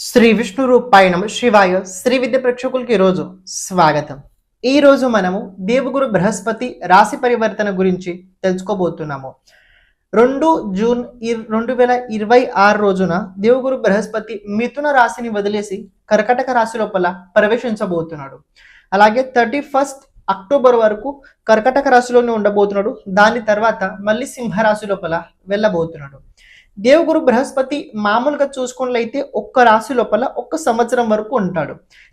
శ్రీ విష్ణు రూపాయ నమ శివాయ శ్రీ విద్య ప్రేక్షకులకి ఈరోజు స్వాగతం. ఈరోజు మనము దేవగురు బృహస్పతి రాశి పరివర్తన గురించి తెలుసుకోబోతున్నాము. 2 జూన్ 2026 రోజున దేవగురు బృహస్పతి మిథున రాశిని వదిలేసి కర్కటక రాశి లోపల ప్రవేశించబోతున్నాడు. అలాగే 31 అక్టోబర్ వరకు కర్కటక రాశిలోనే ఉండబోతున్నాడు. దాని తర్వాత మళ్ళీ సింహరాశి లోపల వెళ్ళబోతున్నాడు. దేవగురు బృహస్పతి మామూలుగా చూసుకున్నట్లయితే ఒక్క రాశి లోపల ఒక్క సంవత్సరం వరకు ఉంటాడు.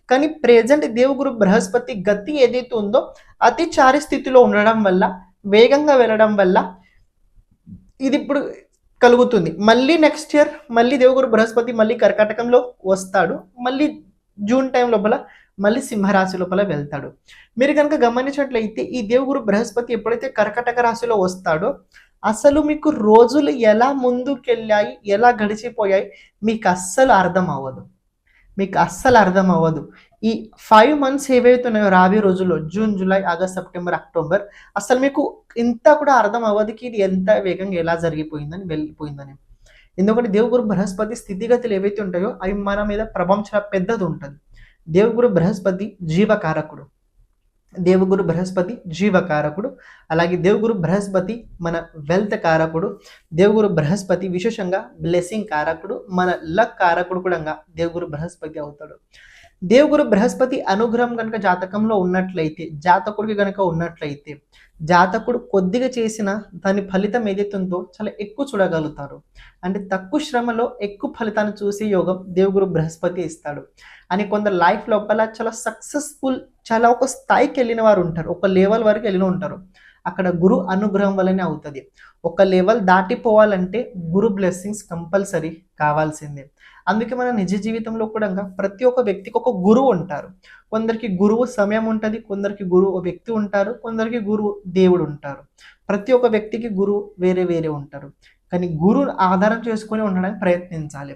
కానీ ప్రెజెంట్ దేవగురు బృహస్పతి గతి ఏదైతే ఉందో అతిచారి స్థితిలో ఉండడం వల్ల, వేగంగా వెళ్ళడం వల్ల ఇది ఇప్పుడు కలుగుతుంది. మళ్ళీ నెక్స్ట్ ఇయర్ మళ్ళీ దేవగురు బృహస్పతి మళ్ళీ కర్కాటకంలో వస్తాడు. మళ్ళీ జూన్ టైం లోపల మళ్ళీ సింహరాశి లోపల వెళ్తాడు. మీరు కనుక గమనించినట్లయితే ఈ దేవగురు బృహస్పతి ఎప్పుడైతే కర్కాటక రాశిలో వస్తాడో అసలు మీకు రోజులు ఎలా ముందుకెళ్ళాయి, ఎలా గడిచిపోయాయి మీకు అస్సలు అర్థం అవ్వదు. ఈ 5 months ఏవైతే ఉన్నాయో రాబోయే రోజుల్లో June, July, August, September, October అసలు మీకు ఇంత కూడా అర్థం అవ్వదు కి ఇది ఎంత వేగంగా ఎలా జరిగిపోయిందని వెళ్ళిపోయిందని. ఎందుకంటే దేవగురు బృహస్పతి స్థితిగతులు ఏవైతే ఉంటాయో అవి మన మీద ప్రభావం చాలా పెద్దది ఉంటుంది. దేవగురు బృహస్పతి జీవకారకుడు, అలాగే దేవగురు బృహస్పతి మన వెల్త్ కారకుడు, దేవగురు బృహస్పతి విశేషంగా బ్లెస్సింగ్ కారకుడు, మన లక్ కారకుడు కూడా దేవగురు బృహస్పతి అవుతాడు. దేవగురు బృహస్పతి అనుగ్రహం కనుక జాతకంలో ఉన్నట్లయితే, జాతకుడు కొద్దిగా చేసిన దాని ఫలితం ఏదైతే ఉందో చాలా ఎక్కువ చూడగలుగుతారు. అంటే తక్కువ శ్రమలో ఎక్కువ ఫలితాన్ని చూసే యోగం దేవగురు బృహస్పతి ఇస్తాడు. అని కొందరు లైఫ్ లోపల చాలా సక్సెస్ఫుల్, చాలా ఒక స్థాయికి వెళ్ళిన వారు ఉంటారు, ఒక లెవెల్ వరకు వెళ్ళిన ఉంటారు. అక్కడ గురు అనుగ్రహం వల్లనే అవుతుంది. ఒక లెవెల్ దాటిపోవాలంటే గురు బ్లెస్సింగ్స్ కంపల్సరీ కావాల్సిందే. అందుకే మన నిజ జీవితంలో కూడా ప్రతి ఒక్క వ్యక్తికి ఒక గురువు ఉంటారు. కొందరికి గురువు సమయం ఉంటుంది, కొందరికి గురువు వ్యక్తి ఉంటారు, కొందరికి గురువు దేవుడు ఉంటారు. ప్రతి ఒక్క వ్యక్తికి గురువు వేరే వేరే ఉంటారు. కానీ గురు ఆధారం చేసుకొని ఉండడానికి ప్రయత్నించాలి.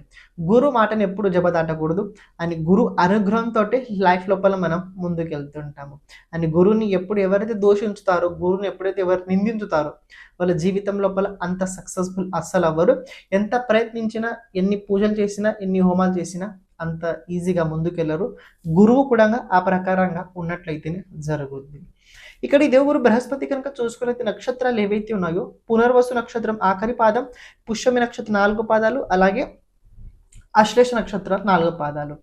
గురు మాటను ఎప్పుడు జబదాటకూడదు. అని గురు అనుగ్రహంతో లైఫ్ లోపల మనం ముందుకు వెళ్తుంటాము. అని గురువుని ఎప్పుడు ఎవరైతే దోషించుతారో, గురువుని ఎప్పుడైతే ఎవరు నిందించుతారో వాళ్ళ జీవితం లోపల అంత సక్సెస్ఫుల్ అస్సలు అవ్వరు. ఎంత ప్రయత్నించినా, ఎన్ని పూజలు చేసినా, ఎన్ని హోమాలు చేసినా అంత ఈజీగా ముందుకెళ్ళరు. గురువు కూడా ఆ ప్రకారంగా ఉన్నట్లయితేనే జరుగుద్ది. ఇక్కడ ఈ దేవగురు బృహస్పతి కనుక చూసుకున్నైతే నక్షత్రాలు ఏవైతే ఉన్నాయో పునర్వసు నక్షత్రం ఆఖరి పాదం, పుష్యమి నక్షత్రం 4 పాదాలు, అలాగే అశ్లేష నక్షత్రం 4 పాదాలు.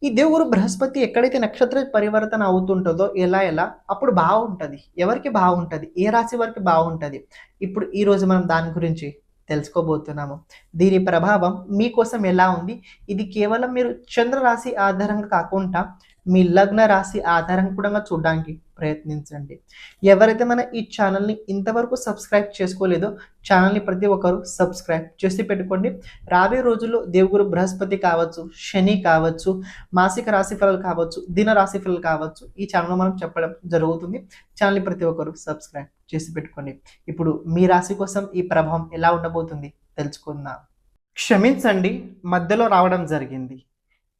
ఈ దేవగురు బృహస్పతి ఎక్కడైతే నక్షత్ర పరివర్తన అవుతుంటుందో ఎలా అప్పుడు బాగుంటుంది. ఎవరికి బాగుంటుంది, ఏ రాశి వారికి బాగుంటుంది, ఇప్పుడు ఈ రోజు మనం దాని గురించి తెలుసుకోబోతున్నాము. దీని ప్రభావం మీకోసం ఎలా ఉంది, ఇది కేవలం మీరు చంద్ర రాశి ఆధారంగా కాకుండా మీ లగ్న రాశి ఆధారంగా కూడా చూడడానికి ప్రయత్నించండి. ఎవరైతే మన ఈ ఛానల్ని ఇంతవరకు సబ్స్క్రైబ్ చేసుకోలేదో ఛానల్ని ప్రతి ఒక్కరు సబ్స్క్రైబ్ చేసి పెట్టుకోండి. రాబోయే రోజుల్లో దేవగురు బృహస్పతి కావచ్చు, శని కావచ్చు, మాసిక రాశి ఫలాలు కావచ్చు, దిన రాశి ఫలాలు కావచ్చు, ఈ ఛానల్లో మనం చెప్పడం జరుగుతుంది. ఛానల్ని ప్రతి ఒక్కరు సబ్స్క్రైబ్ చేసి పెట్టుకోండి. ఇప్పుడు మీ రాశి కోసం ఈ ప్రభావం ఎలా ఉండబోతుంది తెలుసుకుందాం. క్షమించండి, మధ్యలో రావడం జరిగింది.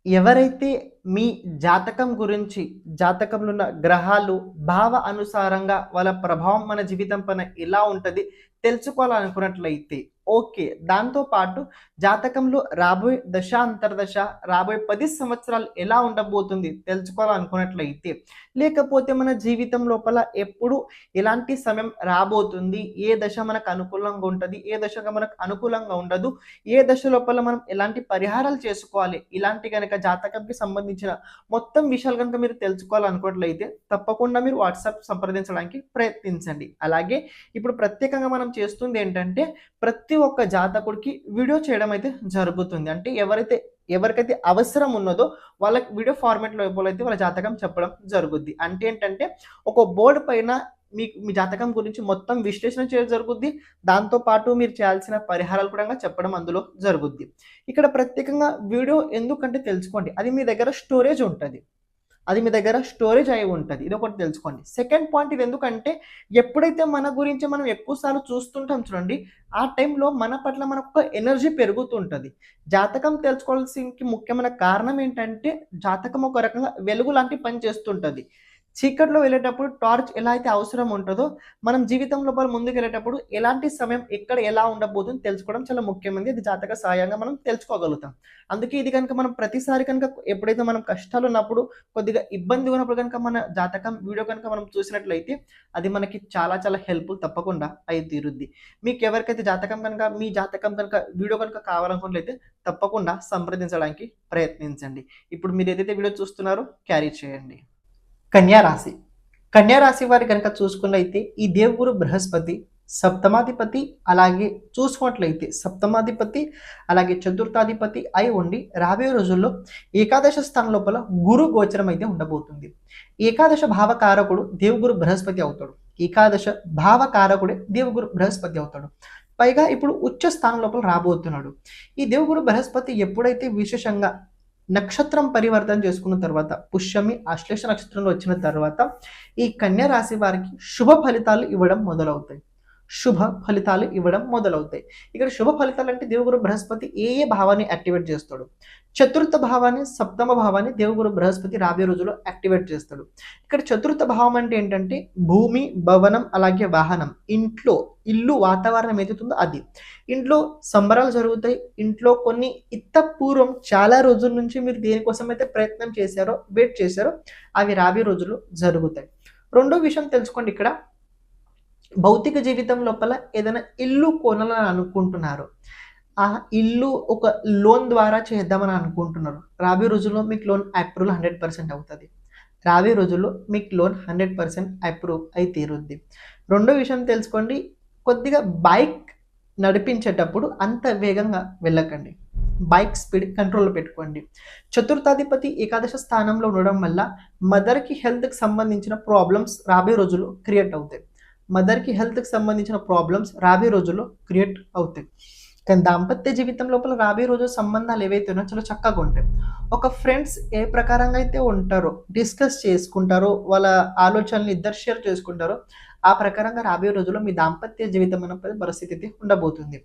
ఎవరైతే మీ జాతకం గురించి, జాతకంలో ఉన్న గ్రహాలు భావ అనుసారంగా వాళ్ళ ప్రభావం మన జీవితం పైన ఎలా ఉంటుంది తెలుసుకోవాలనుకున్నట్లయితే ఓకే. దాంతోపాటు జాతకంలో రాబోయే దశ అంతర్దశ, రాబోయే 10 సంవత్సరాలు ఎలా ఉండబోతుంది తెలుసుకోవాలనుకున్నట్లయితే, లేకపోతే మన జీవితం లోపల ఎప్పుడు ఎలాంటి సమయం రాబోతుంది, ఏ దశ మనకు అనుకూలంగా ఉంటుంది, ఏ దశగా మనకు అనుకూలంగా ఉండదు, ఏ దశ లోపల మనం ఎలాంటి పరిహారాలు చేసుకోవాలి, ఇలాంటి కనుక జాతకంకి సంబంధించిన మొత్తం విషయాలు కనుక మీరు తెలుసుకోవాలనుకున్నట్లయితే తప్పకుండా మీరు వాట్సాప్ సంప్రదించడానికి ప్రయత్నించండి. అలాగే ఇప్పుడు ప్రత్యేకంగా మనం చేస్తుంది ఏంటంటే ప్రతి ఒక్క జాతకుడికి వీడియో చేయడం అయితే జరుగుతుంది. అంటే ఎవరికైతే అవసరం ఉన్నదో వాళ్ళకి వీడియో ఫార్మాట్ లోపల అయితే వాళ్ళ జాతకం చెప్పడం జరుగుద్ది. అంటే ఏంటంటే ఒక బోర్డు పైన మీ జాతకం గురించి మొత్తం విశ్లేషణ చేయడం జరుగుద్ది. దాంతోపాటు మీరు చేయాల్సిన పరిహారాలు కూడా చెప్పడం అందులో జరుగుద్ది. ఇక్కడ ప్రత్యేకంగా వీడియో ఎందుకంటే తెలుసుకోండి, అది మీ దగ్గర స్టోరేజ్ ఉంటుంది, అయి ఉంటుంది. ఇది ఒకటి తెలుసుకోండి. సెకండ్ పాయింట్, ఇది ఎందుకంటే ఎప్పుడైతే మన గురించి మనం ఎక్కువసార్లు చూస్తుంటాం చూడండి, ఆ టైంలో మన పట్ల మనకు ఎనర్జీ పెరుగుతుంటుంది. జాతకం తెలుసుకోవాల్సిన ముఖ్యమైన కారణం ఏంటంటే జాతకం ఒక రకంగా వెలుగు లాంటి పని చేస్తుంటుంది. చీకట్లో వెళ్ళేటప్పుడు టార్చ్ ఎలా అయితే అవసరం ఉంటుందో, మనం జీవితం లోపల ముందుకెళ్ళేటప్పుడు ఎలాంటి సమయం ఎక్కడ ఎలా ఉండబోతుందో తెలుసుకోవడం చాలా ముఖ్యమైనది. ఇది జాతక సహాయంగా మనం తెలుసుకోగలుగుతాం. అందుకే ఇది కనుక మనం ప్రతిసారి కనుక ఎప్పుడైతే మనం కష్టాలు ఉన్నప్పుడు, కొద్దిగా ఇబ్బంది ఉన్నప్పుడు కనుక మన జాతకం వీడియో కనుక మనం చూసినట్లయితే అది మనకి చాలా చాలా హెల్ప్‌ఫుల్ తప్పకుండా అయి తీరుద్ది. మీకు ఎవరికైతే జాతకం కనుక మీ జాతకం కనుక వీడియో కనుక కావాలనుకున్నట్లయితే తప్పకుండా సంప్రదించడానికి ప్రయత్నించండి. ఇప్పుడు మీరు ఏదైతే వీడియో చూస్తున్నారో క్యారీ చేయండి. కన్యా రాశి. కన్యా రాశి వారి కనుక చూసుకున్నట్లయితే ఈ దేవగురు బృహస్పతి సప్తమాధిపతి, అలాగే చూసుకున్నట్లయితే సప్తమాధిపతి అలాగే చతుర్థాధిపతి అయి ఉండి రాబోయే రోజుల్లో ఏకాదశ స్థానం లోపల గురు గోచరం అయితే ఉండబోతుంది. ఏకాదశ భావకారకుడు దేవగురు బృహస్పతి అవుతాడు. ఏకాదశ భావకారకుడే దేవగురు బృహస్పతి అవుతాడు. పైగా ఇప్పుడు ఉచ్చ స్థానం లోపల రాబోతున్నాడు. ఈ దేవగురు బృహస్పతి ఎప్పుడైతే విశేషంగా నక్షత్రం పరివర్తన చేసుకున్న తర్వాత పుష్యమి ఆశ్లేష నక్షత్రంలో వచ్చిన తర్వాత ఈ కన్యా రాశి వారికి శుభ ఫలితాలు ఇవ్వడం మొదలవుతాయి. శుభ ఫలితాలు ఇవ్వడం మొదలవుతాయి. ఇక్కడ శుభ ఫలితాలు అంటే దేవగురు బృహస్పతి ఏ ఏ భావాన్ని యాక్టివేట్ చేస్తాడు? చతుర్థ భావాన్ని, సప్తమ భావాన్ని దేవగురు బృహస్పతి రాబోయే రోజుల్లో యాక్టివేట్ చేస్తాడు. ఇక్కడ చతుర్థ భావం అంటే ఏంటంటే భూమి, భవనం, అలాగే వాహనం, ఇంట్లో ఇల్లు వాతావరణం ఏదైతుందో అది. ఇంట్లో సంబరాలు జరుగుతాయి. ఇంట్లో కొన్ని పూర్వం చాలా రోజుల నుంచి మీరు దేనికోసం అయితే ప్రయత్నం చేశారో, వెయిట్ చేశారో అవి రాబోయే రోజుల్లో జరుగుతాయి. రెండో విషయం తెలుసుకోండి. ఇక్కడ భౌతిక జీవితం లోపల ఏదైనా ఇల్లు కొనాలని అనుకుంటున్నారు. ఆ ఇల్లు ఒక లోన్ ద్వారా చేద్దామని అనుకుంటున్నారు. రాబోయే రోజుల్లో మీకు లోన్ అప్రూవల్ 100% అవుతుంది. రాబోయే రోజుల్లో మీకు లోన్ 100% అప్రూవ్ అయి తీరుద్ది. రెండో విషయం తెలుసుకోండి. కొద్దిగా బైక్ నడిపించేటప్పుడు అంత వేగంగా వెళ్ళకండి. బైక్ స్పీడ్ కంట్రోల్లో పెట్టుకోండి. చతుర్థాధిపతి ఏకాదశ స్థానంలో ఉండడం వల్ల మదర్కి హెల్త్కి సంబంధించిన ప్రాబ్లమ్స్ రాబోయే రోజుల్లో క్రియేట్ అవుతాయి. మదర్కి హెల్త్కి సంబంధించిన ప్రాబ్లమ్స్ రాబోయే రోజుల్లో క్రియేట్ అవుతాయి. కానీ దాంపత్య జీవితం లోపల రాబోయే రోజు సంబంధాలు ఏవైతే ఉన్నాయో చాలా చక్కగా ఉంటాయి. ఒక ఫ్రెండ్స్ ఏ ప్రకారంగా అయితే ఉంటారో, డిస్కస్ చేసుకుంటారో, వాళ్ళ ఆలోచనలు ఇద్దరు షేర్ చేసుకుంటారో ఆ ప్రకారంగా రాబోయే రోజుల్లో మీ దాంపత్య జీవితం అనే పరిస్థితి అయితే ఉండబోతుంది.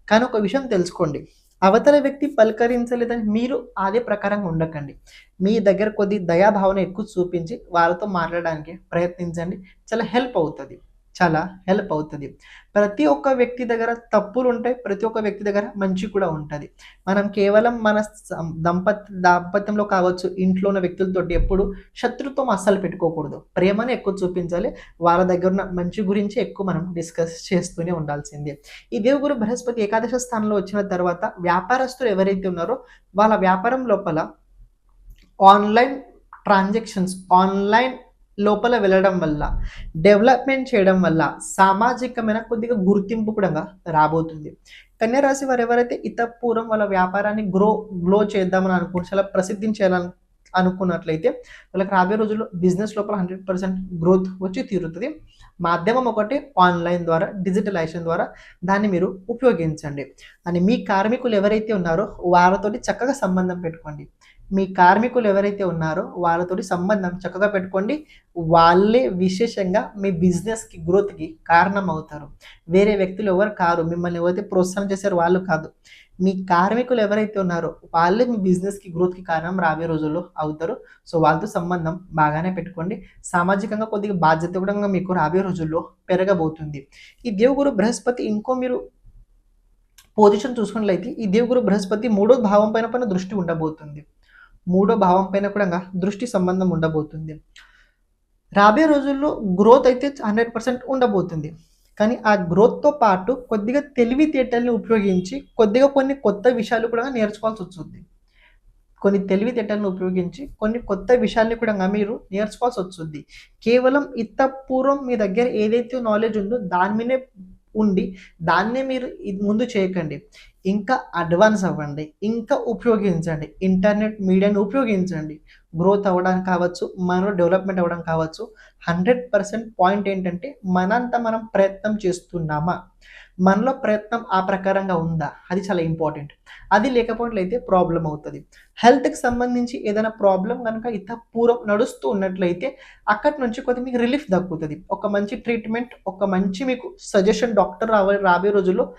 కానీ ఒక విషయం తెలుసుకోండి. అవతల వ్యక్తి పలకరించలేదని మీరు అదే ప్రకారంగా ఉండకండి. మీ దగ్గర కొద్ది దయాభావన ఎక్కువ చూపించి వాళ్ళతో మాట్లాడడానికి ప్రయత్నించండి. చాలా హెల్ప్ అవుతుంది. చాలా హెల్ప్ అవుతుంది. ప్రతి ఒక్క వ్యక్తి దగ్గర తప్పులు ఉంటాయి. ప్రతి ఒక్క వ్యక్తి దగ్గర మంచి కూడా ఉంటుంది. మనం కేవలం మన దాంపత్యంలో కావచ్చు, ఇంట్లో ఉన్న వ్యక్తులతోటి ఎప్పుడు శత్రుత్వం అస్సలు పెట్టుకోకూడదు. ప్రేమను ఎక్కువ చూపించాలి. వాళ్ళ దగ్గర ఉన్న మంచి గురించి ఎక్కువ మనం డిస్కస్ చేస్తూనే ఉండాల్సిందే. ఈ దేవగురు బృహస్పతి ఏకాదశ స్థానంలో వచ్చిన తర్వాత వ్యాపారస్తులు ఎవరైతే ఉన్నారో వాళ్ళ వ్యాపారం లోపల ఆన్లైన్ ట్రాన్సాక్షన్స్, ఆన్లైన్ లోపల వెళ్ళడం వల్ల, డెవలప్మెంట్ చేయడం వల్ల సామాజికమైన కొద్దిగా గుర్తింపు కూడా రాబోతుంది. కన్యా రాశి వారు ఎవరైతే పూర్వం వాళ్ళ వ్యాపారాన్ని గ్లో చేద్దామని అనుకుని చాలా ప్రసిద్ధిని చేయాలని అనుకున్నట్లయితే వాళ్ళకి రాబోయే రోజుల్లో బిజినెస్ లోపల 100% గ్రోత్ వచ్చి తీరుతుంది. మాధ్యమం ఒకటి ఆన్లైన్ ద్వారా, డిజిటలైజేషన్ ద్వారా దాన్ని మీరు ఉపయోగించండి. అని మీ కార్మికులు ఎవరైతే ఉన్నారో వాళ్ళతోటి చక్కగా సంబంధం పెట్టుకోండి. మీ కార్మికులు ఎవరైతే ఉన్నారో వాళ్ళతోటి సంబంధం చక్కగా పెట్టుకోండి. వాళ్ళే విశేషంగా మీ బిజినెస్కి గ్రోత్కి కారణం అవుతారు. వేరే వ్యక్తులు ఎవరు కారు. మిమ్మల్ని ఎవరైతే ప్రోత్సాహం చేశారో వాళ్ళు కాదు. మీ కార్మికులు ఎవరైతే ఉన్నారో వాళ్ళే మీ బిజినెస్కి గ్రోత్కి కారణం రాబోయే రోజుల్లో అవుతారు. సో వాళ్ళతో సంబంధం బాగానే పెట్టుకోండి. సామాజికంగా కొద్దిగా బాధ్యత కూడా మీకు రాబోయే రోజుల్లో పెరగబోతుంది. ఈ దేవగురు బృహస్పతి ఇంకో మీరు పొజిషన్ చూసుకున్నట్లయితే ఈ దేవగురు బృహస్పతి మూడో భావం పైన దృష్టి ఉండబోతుంది. మూడో భావం పైన కూడా దృష్టి సంబంధం ఉండబోతుంది. రాబోయే రోజుల్లో గ్రోత్ అయితే 100% ఉండబోతుంది. కానీ ఆ గ్రోత్తో పాటు కొద్దిగా తెలివితేటల్ని ఉపయోగించి కొన్ని కొత్త విషయాలు కూడా నేర్చుకోవాల్సి వస్తుంది. కొన్ని తెలివితేటలను ఉపయోగించి కొన్ని కొత్త విషయాల్ని కూడా మీరు నేర్చుకోవాల్సి వస్తుంది. కేవలం పూర్వం మీ దగ్గర ఏదైతే నాలెడ్జ్ ఉందో దాని మీదే ఉండి దాన్నే మీరు ముందు చేయకండి. ఇంకా అడ్వాన్స్ అవ్వండి. ఇంకా ఉపయోగించండి. ఇంటర్నెట్ మీడియాని ఉపయోగించండి. గ్రోత్ అవ్వడానికి కావచ్చు, మనలో డెవలప్మెంట్ అవ్వడం కావచ్చు. 100% పాయింట్ ఏంటంటే మనంతా మనం ప్రయత్నం చేస్తున్నామా, మనలో ప్రయత్నం ఆ ప్రకారంగా ఉందా, అది చాలా ఇంపార్టెంట్. అది లేకపోయినట్లయితే ప్రాబ్లం అవుతుంది. హెల్త్కి సంబంధించి ఏదైనా ప్రాబ్లం కనుక పూర్వం నడుస్తూ ఉన్నట్లయితే అక్కడి నుంచి కొద్దిగా మీకు రిలీఫ్ దక్కుతుంది. ఒక మంచి ట్రీట్మెంట్, ఒక మంచి మీకు సజెషన్ డాక్టర్ రాబోయే రోజుల్లో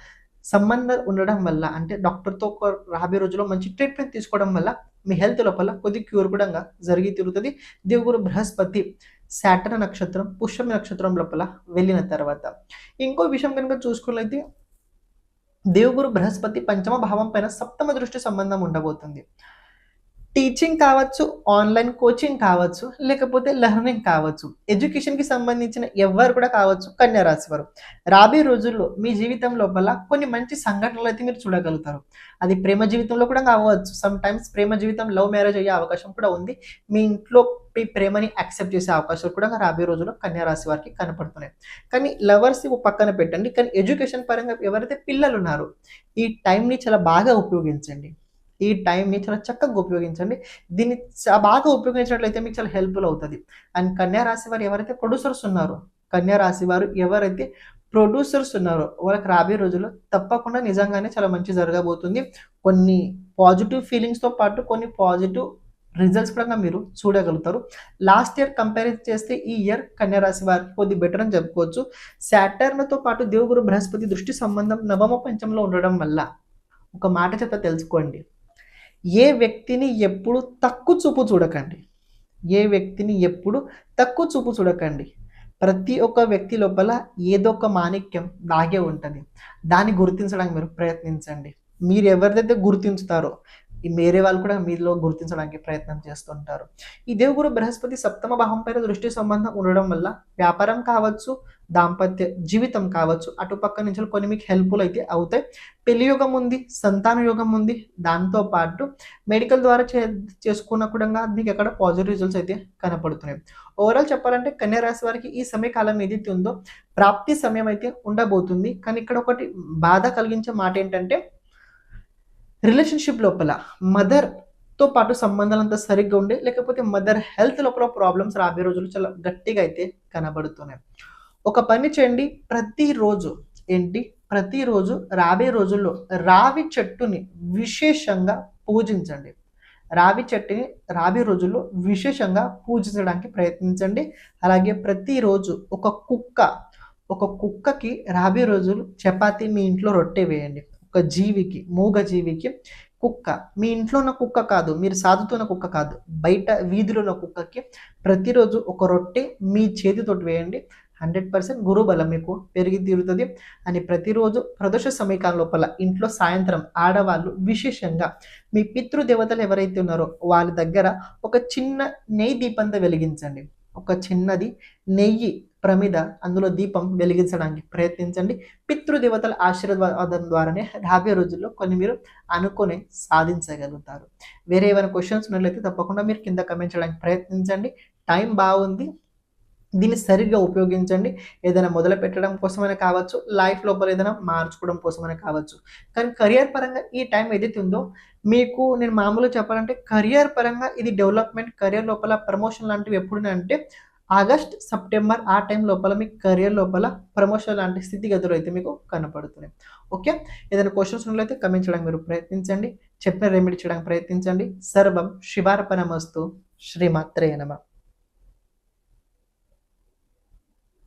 సంబంధం ఉండడం వల్ల, అంటే డాక్టర్తో రాబోయే రోజుల్లో మంచి ట్రీట్మెంట్ తీసుకోవడం వల్ల మీ హెల్త్ లోపల కొద్ది క్యూర్ కూడా జరిగి తిరుగుతుంది. దేవగురు బృహస్పతి శాటర్న్ నక్షత్రం పుష్యమి నక్షత్రం లోపల వెళ్ళిన తర్వాత. ఇంకో విషయం కనుక చూసుకున్నట్లయితే దేవగురు బృహస్పతి పంచమ భావం పైన సప్తమ దృష్టి సంబంధం ఉండబోతుంది. టీచింగ్ కావచ్చు, ఆన్లైన్ కోచింగ్ కావచ్చు, లేకపోతే లెర్నింగ్ కావచ్చు, ఎడ్యుకేషన్కి సంబంధించిన ఎవరు కూడా కావచ్చు కన్యా రాశి వారు. రాబోయే రోజుల్లో మీ జీవితం లోపల కొన్ని మంచి సంఘటనలు అయితే మీరు చూడగలుగుతారు. అది ప్రేమ జీవితంలో కూడా కావచ్చు. సమ్ టైమ్స్ ప్రేమ జీవితం లవ్ మ్యారేజ్ అయ్యే అవకాశం కూడా ఉంది. మీ ఇంట్లో మీ ప్రేమని యాక్సెప్ట్ చేసే అవకాశాలు కూడా రాబోయే రోజుల్లో కన్యా రాశి వారికి కనపడుతున్నాయి. కానీ లవర్స్ పక్కన పెట్టండి. కానీ ఎడ్యుకేషన్ పరంగా ఎవరైతే పిల్లలు ఉన్నారో ఈ టైంని చాలా బాగా ఉపయోగించండి. ఈ టైంని చాలా చక్కగా ఉపయోగించండి. దీన్ని బాగా ఉపయోగించినట్లయితే మీకు చాలా హెల్ప్ఫుల్ అవుతుంది. అండ్ కన్యా రాశి వారు ఎవరైతే ప్రొడ్యూసర్స్ ఉన్నారో, కన్యా రాశి వారు ఎవరైతే ప్రొడ్యూసర్స్ ఉన్నారో వాళ్ళకి రాబోయే రోజుల్లో తప్పకుండా నిజంగానే చాలా మంచి జరగబోతుంది. కొన్ని పాజిటివ్ ఫీలింగ్స్తో పాటు కొన్ని పాజిటివ్ రిజల్ట్స్ కూడా మీరు చూడగలుగుతారు. లాస్ట్ ఇయర్ కంపేర్ చేస్తే ఈ ఇయర్ కన్యా రాశి వారికి కొద్ది బెటర్ అని చెప్పుకోవచ్చు. శాటర్న్తో పాటు దేవగురు బృహస్పతి దృష్టి సంబంధం నవమ పంచంలో ఉండడం వల్ల ఒక మాట చెప్తా తెలుసుకోండి. ఏ వ్యక్తిని ఎప్పుడు తక్కువ చూపు చూడకండి. ఏ వ్యక్తిని ఎప్పుడు తక్కువ చూపు చూడకండి. ప్రతి ఒక్క వ్యక్తి లోపల ఏదో ఒక మాణిక్యం దాగే ఉంటుంది. దాన్ని గుర్తించడానికి మీరు ప్రయత్నించండి. మీరు ఎవరిదైతే గుర్తించుతారో వేరే వాళ్ళు కూడా మీలో గుర్తించడానికి ప్రయత్నం చేస్తుంటారు. ఈ దేవగురు బృహస్పతి సప్తమ భావం పైన దృష్టి సంబంధం ఉండడం వల్ల వ్యాపారం కావచ్చు, దాంపత్య జీవితం కావచ్చు, అటుపక్క నుంచి కొన్ని మీకు హెల్ప్ఫుల్ అయితే అవుతాయి. పెళ్లి యోగం ఉంది, సంతాన యోగం ఉంది. దాంతో పాటు మెడికల్ ద్వారా చేసుకున్న కూడా మీకు ఎక్కడ పాజిటివ్ రిజల్ట్స్ అయితే కనపడుతున్నాయి. ఓవరాల్ చెప్పాలంటే కన్యా రాశి వారికి ఈ సమయకాలం ఏదైతే ఉందో ప్రాప్తి సమయం అయితే ఉండబోతుంది. కానీ ఇక్కడ ఒకటి బాధ కలిగించే మాట ఏంటంటే రిలేషన్షిప్ లోపల మదర్తో పాటు సంబంధాలు అంతా సరిగ్గా ఉండే, లేకపోతే మదర్ హెల్త్ లోపల ప్రాబ్లమ్స్ రాబోయే రోజులు చాలా గట్టిగా అయితే కనబడుతున్నాయి. ఒక పని చేయండి, ప్రతిరోజు రాబోయే రోజుల్లో రావి చెట్టుని విశేషంగా పూజించండి. రావి చెట్టుని రాబోయే రోజుల్లో విశేషంగా పూజించడానికి ప్రయత్నించండి. అలాగే ప్రతిరోజు ఒక కుక్కకి రాబోయే రోజులు చపాతీ మీ ఇంట్లో రొట్టె వేయండి. ఒక జీవికి, మూగ జీవికి కుక్క, మీ ఇంట్లో ఉన్న కుక్క కాదు, మీరు సాదుతున్న కుక్క కాదు, బయట వీధిలో ఉన్న కుక్కకి ప్రతిరోజు ఒక రొట్టె మీ చేతితోటి వేయండి. 100% గురుబలం మీకు పెరిగి తీరుతుంది. అని ప్రతిరోజు ప్రదోష సమయకాలం లోపల ఇంట్లో సాయంత్రం ఆడవాళ్ళు విశేషంగా మీ పితృదేవతలు ఎవరైతే ఉన్నారో వాళ్ళ దగ్గర ఒక చిన్న నెయ్యి దీపంతో వెలిగించండి. ఒక చిన్నది నెయ్యి ప్రమిద అందులో దీపం వెలిగించడానికి ప్రయత్నించండి. పితృదేవతల ఆశీర్వాదం ద్వారానే రాబోయే రోజుల్లో కొన్ని మీరు అనుకుని సాధించగలుగుతారు. వేరే ఏమైనా క్వశ్చన్స్ ఉన్నట్లయితే తప్పకుండా మీరు కింద కమెంట్ చేయడానికి ప్రయత్నించండి. టైం బాగుంది, దీన్ని సరిగ్గా ఉపయోగించండి. ఏదైనా మొదలు పెట్టడం కోసమైనా కావచ్చు, లైఫ్ లోపల ఏదైనా మార్చుకోవడం కోసమైనా కావచ్చు. కానీ కెరియర్ పరంగా ఈ టైం ఏదైతే ఉందో మీకు నేను మామూలుగా చెప్పాలంటే కెరియర్ పరంగా ఇది డెవలప్మెంట్, కెరియర్ లోపల ప్రమోషన్ లాంటివి ఎప్పుడు అంటే ఆగస్ట్, సెప్టెంబర్ ఆ టైం లోపల మీకు కెరియర్ లోపల ప్రమోషన్ లాంటి స్థితిగతులు అయితే మీకు కనపడుతున్నాయి. ఓకే, ఏదైనా క్వశ్చన్స్ ఉన్నట్లయితే కమెంట్ చేయడానికి మీరు ప్రయత్నించండి. చెప్పిన రెమెడీ చేయడానికి ప్రయత్నించండి. సర్వం శివార్పణమస్తు. శ్రీమాత్రే నమః.